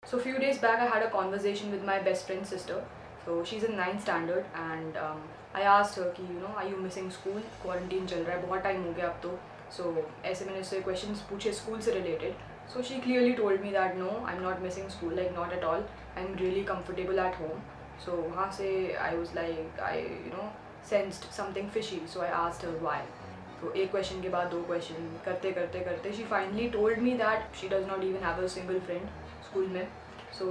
So a few days back, I had a conversation with my best friend's sister. So she's in ninth standard, and I asked her कि are you missing school? Quarantine चल रहा है, बहुत time हो गया अब तो. So ऐसे मैंने उससे questions पूछे school से related. So she clearly told me that no, I'm not missing school, like not at all. I'm really comfortable at home. So वहाँ से I was like I sensed something fishy. So I asked her why. तो एक question के बाद दो question करते करते करते she finally told me that she does not even have a single friend school में. So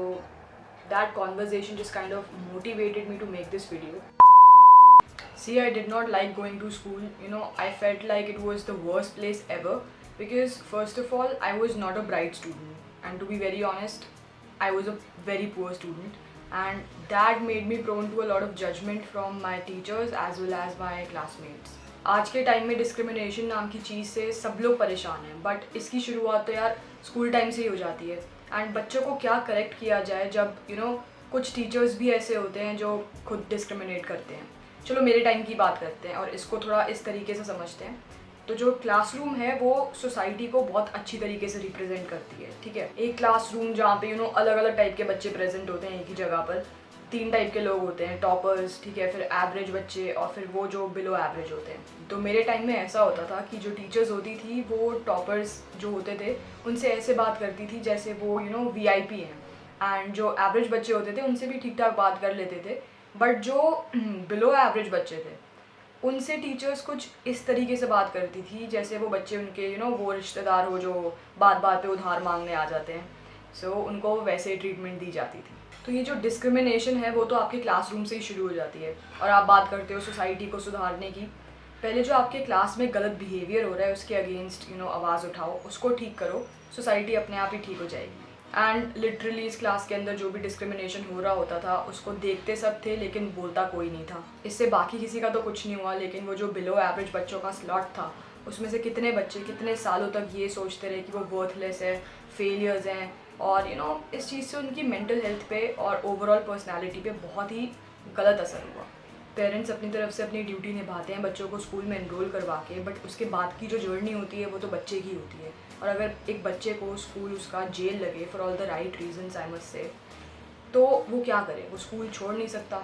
that conversation just kind of motivated me to make this video. See, I did not like going to school. I felt like it was the worst place ever because first of all, I was not a bright student, and to be very honest, I was a very poor student, and that made me prone to a lot of judgment from my teachers as well as my classmates. आज के time में discrimination नाम की चीज़ से सब लोग परेशान हैं, बट इसकी शुरुआत तो यार स्कूल टाइम से ही हो जाती है. एंड बच्चों को क्या करेक्ट किया जाए जब कुछ टीचर्स भी ऐसे होते हैं जो खुद डिस्क्रिमिनेट करते हैं. चलो मेरे टाइम की बात करते हैं और इसको थोड़ा इस तरीके से समझते हैं. तो जो क्लासरूम है वो सोसाइटी को बहुत अच्छी तरीके से रिप्रेजेंट करती है. ठीक है, एक क्लासरूम जहाँ पे अलग अलग टाइप के बच्चे प्रेजेंट होते हैं एक ही जगह पर. तीन टाइप के लोग होते हैं, टॉपर्स, ठीक है, फिर एवरेज बच्चे और फिर वो जो बिलो एवरेज होते हैं. तो मेरे टाइम में ऐसा होता था कि जो टीचर्स होती थी वो टॉपर्स जो होते थे उनसे ऐसे बात करती थी जैसे वो VIP हैं. एंड जो एवरेज बच्चे होते थे उनसे भी ठीक ठाक बात कर लेते थे. बट जो बिलो एवरेज बच्चे थे उनसे टीचर्स कुछ इस तरीके से बात करती थी जैसे वो बच्चे उनके वो रिश्तेदार हो जो बात बात पे उधार मांगने आ जाते हैं. सो उनको वैसे ट्रीटमेंट दी जाती थी. तो ये जो डिस्क्रिमिनेशन है वो तो आपके क्लासरूम से ही शुरू हो जाती है. और आप बात करते हो सोसाइटी को सुधारने की. पहले जो आपके क्लास में गलत बिहेवियर हो रहा है उसके अगेंस्ट आवाज़ उठाओ, उसको ठीक करो, सोसाइटी अपने आप ही ठीक हो जाएगी. एंड लिटरली इस क्लास के अंदर जो भी डिस्क्रिमिनेशन हो रहा होता था उसको देखते सब थे लेकिन बोलता कोई नहीं था. इससे बाकी किसी का तो कुछ नहीं हुआ, लेकिन वो जो बिलो एवरेज बच्चों का स्लॉट था उसमें से कितने बच्चे कितने सालों तक ये सोचते रहे कि वो वर्थलेस है, फेलियर्स हैं. और इस चीज़ से उनकी मेंटल हेल्थ पे और ओवरऑल पर्सनालिटी पे बहुत ही गलत असर हुआ. पेरेंट्स अपनी तरफ से अपनी ड्यूटी निभाते हैं बच्चों को स्कूल में एनरोल करवा के, बट उसके बाद की जो जर्नी होती है वो तो बच्चे की होती है. और अगर एक बच्चे को स्कूल उसका जेल लगे for all the right reasons I must say, तो वो क्या करे? वो स्कूल छोड़ नहीं सकता,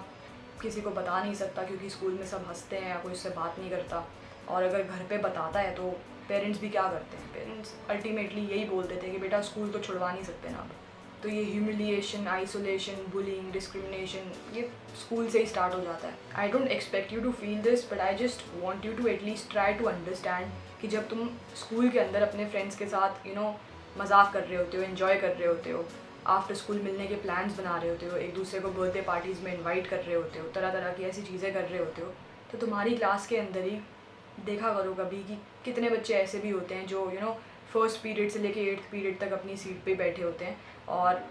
किसी को बता नहीं सकता क्योंकि स्कूल में सब हंसते हैं या कोई उससे बात नहीं करता. और अगर घर पे बताता है तो पेरेंट्स भी क्या करते हैं, पेरेंट्स अल्टीमेटली यही बोल देते हैं कि बेटा स्कूल तो छुड़वा नहीं सकते ना. तो ये ह्यूमिलिएशन, आइसोलेशन, बुलिंग, डिस्क्रिमिनेशन ये स्कूल से ही स्टार्ट हो जाता है. I don't expect you to feel this, but I just want you to at least try to understand कि जब तुम स्कूल के अंदर अपने फ्रेंड्स के साथ मजाक कर रहे होते हो, एंजॉय कर रहे होते हो, आफ्टर स्कूल मिलने के प्लान्स बना रहे होते हो, एक दूसरे को बर्थडे पार्टीज़ में इन्वाइट कर रहे होते हो, तरह तरह की ऐसी चीज़ें कर रहे होते हो, तो तुम्हारी क्लास के अंदर ही देखा करो कभी कि कितने बच्चे ऐसे भी होते हैं जो फर्स्ट पीरियड से लेके 8th पीरियड तक अपनी सीट पे बैठे होते हैं और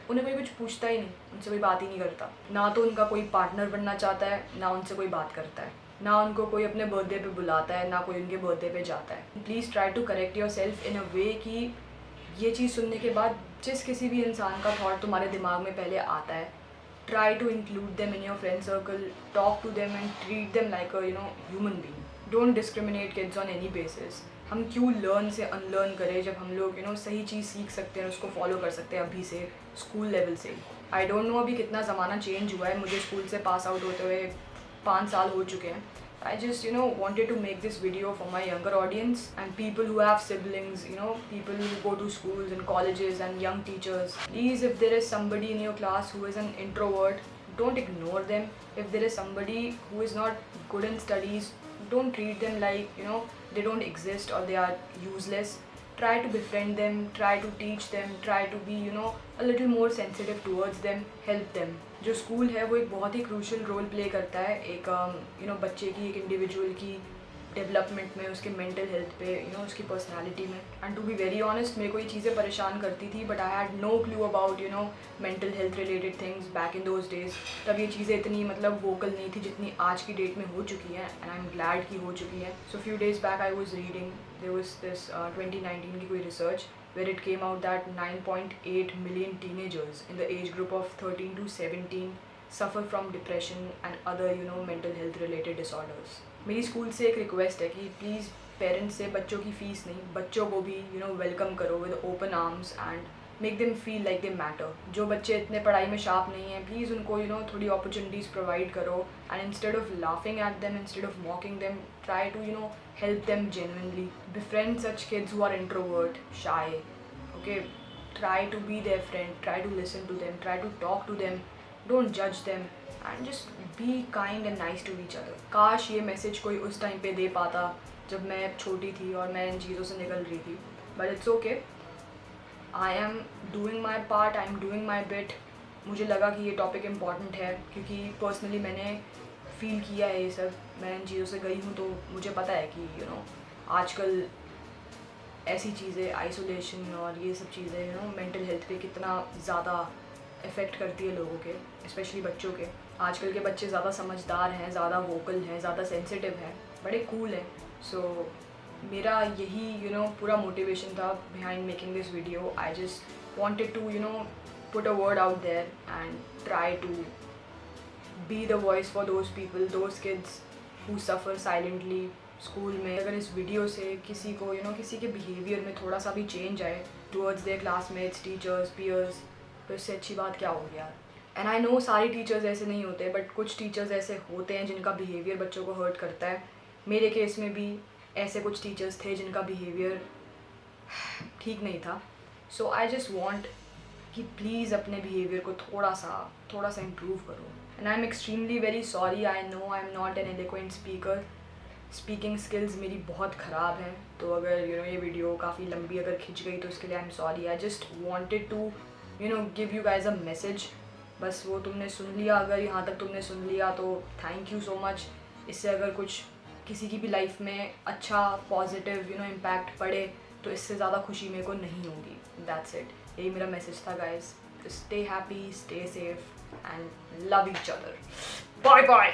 उन्हें कोई कुछ पूछता ही नहीं, उनसे कोई बात ही नहीं करता. ना तो उनका कोई पार्टनर बनना चाहता है, ना उनसे कोई बात करता है, ना उनको कोई अपने बर्थडे पे बुलाता है, ना कोई उनके बर्थडे पे जाता है. Please try to correct your self in a way कि ये चीज़ सुनने के बाद जिस किसी भी इंसान का थॉट तुम्हारे दिमाग में पहले आता है, try to include them in your friend circle, talk to them and treat them like a human being. Don't discriminate kids on any basis. हम क्यों लर्न से अनलर्न करें जब हम लोग सही चीज़ सीख सकते हैं, उसको फॉलो कर सकते हैं अभी से स्कूल लेवल से. आई डोंट नो अभी कितना ज़माना चेंज हुआ है, मुझे स्कूल से पास आउट होते हुए 5 साल हो चुके हैं. I just wanted to make this video for my younger audience and people who have siblings, people who go to schools and colleges and young teachers. Please, if there is somebody in your class who is an introvert, don't ignore them. If there is somebody who is not good in studies, don't treat them like they don't exist or they are useless. Try to befriend them, try to teach them, try to be a little more sensitive towards them, help them. जो school है वो एक बहुत ही crucial role play करता है एक बच्चे की, एक इंडिविजुअल की डेवलपमेंट में, उसके मेंटल हेल्थ पे, उसकी पर्सनालिटी में. And to be very honest मेरे को ये चीज़ें परेशान करती थी, but I had no clue about mental health related things back in those days. तब ये चीज़ें इतनी वोकल नहीं थी जितनी आज की डेट में हो चुकी हैं, एंड आई एम ग्लैड कि हो चुकी हैं. So few days back I was reading, there was this 2019 की कोई research where it came out that 9.8 million teenagers in the age group of 13 to 17 suffer from depression and other mental health related disorders. मेरी school से एक request है कि please parents से बच्चों की फ़ीस नहीं, बच्चों को भी वेलकम करो with open arms and make them feel like they matter. जो बच्चे इतने पढ़ाई में शार्प नहीं हैं, प्लीज़ उनको थोड़ी अपॉर्चुनिटीज़ प्रोवाइड करो, and instead of laughing at them, instead of mocking them, try to help them genuinely. Befriend such kids who are introvert, shy. Okay, try to be their friend, try to listen to them, try to talk to them, don't judge them, and just be kind and nice to each other. काश ये message कोई उस time पे दे पाता जब मैं छोटी थी और मैं इन चीज़ों से निकल रही थी, but it's okay, I am doing my part, I am doing my bit. मुझे लगा कि ये टॉपिक इम्पॉर्टेंट है क्योंकि पर्सनली मैंने फील किया है ये सब, मैं इन चीज़ों से गई हूँ, तो मुझे पता है कि आजकल ऐसी चीज़ें, आइसोलेशन और ये सब चीज़ें मेंटल हेल्थ पे कितना ज़्यादा इफ़ेक्ट करती है लोगों के, स्पेशली बच्चों के। आजकल के बच्चे ज़्यादा समझदार हैं, ज़्यादा वोकल हैं, ज़्यादा सेंसिटिव हैं, बड़े कूल हैं। सो मेरा यही पूरा मोटिवेशन था behind making this video. I just wanted to put a word out there and try to be the voice for those people, those kids who suffer silently school में। अगर इस वीडियो से किसी को किसी के बिहेवियर में थोड़ा सा भी चेंज आए towards their classmates, teachers, peers, तो इससे अच्छी बात क्या होगी यार। एंड आई नो सारे टीचर्स ऐसे नहीं होते, बट कुछ टीचर्स ऐसे होते हैं जिनका बिहेवियर बच्चों को हर्ट करता है। मेरे केस में भी ऐसे कुछ टीचर्स थे जिनका बिहेवियर ठीक नहीं था। सो आई जस्ट वॉन्ट कि प्लीज़ अपने बिहेवियर को थोड़ा सा इम्प्रूव करो। And I am extremely very sorry, I know I am not an eloquent speaker, speaking skills मेरी बहुत ख़राब हैं, तो अगर ये वीडियो काफ़ी लंबी अगर खिंच गई तो इसके लिए I am sorry. I just wanted to give you guys a message. बस वो तुमने सुन लिया, अगर यहाँ तक तुमने सुन लिया तो थैंक यू सो मच। इससे अगर कुछ किसी की भी लाइफ में अच्छा पॉजिटिव इम्पैक्ट पड़े तो इससे ज़्यादा खुशी मेरे को नहीं होगी। दैट्स इट, यही मेरा मैसेज था guys. Stay happy, stay safe and love each other. Bye bye.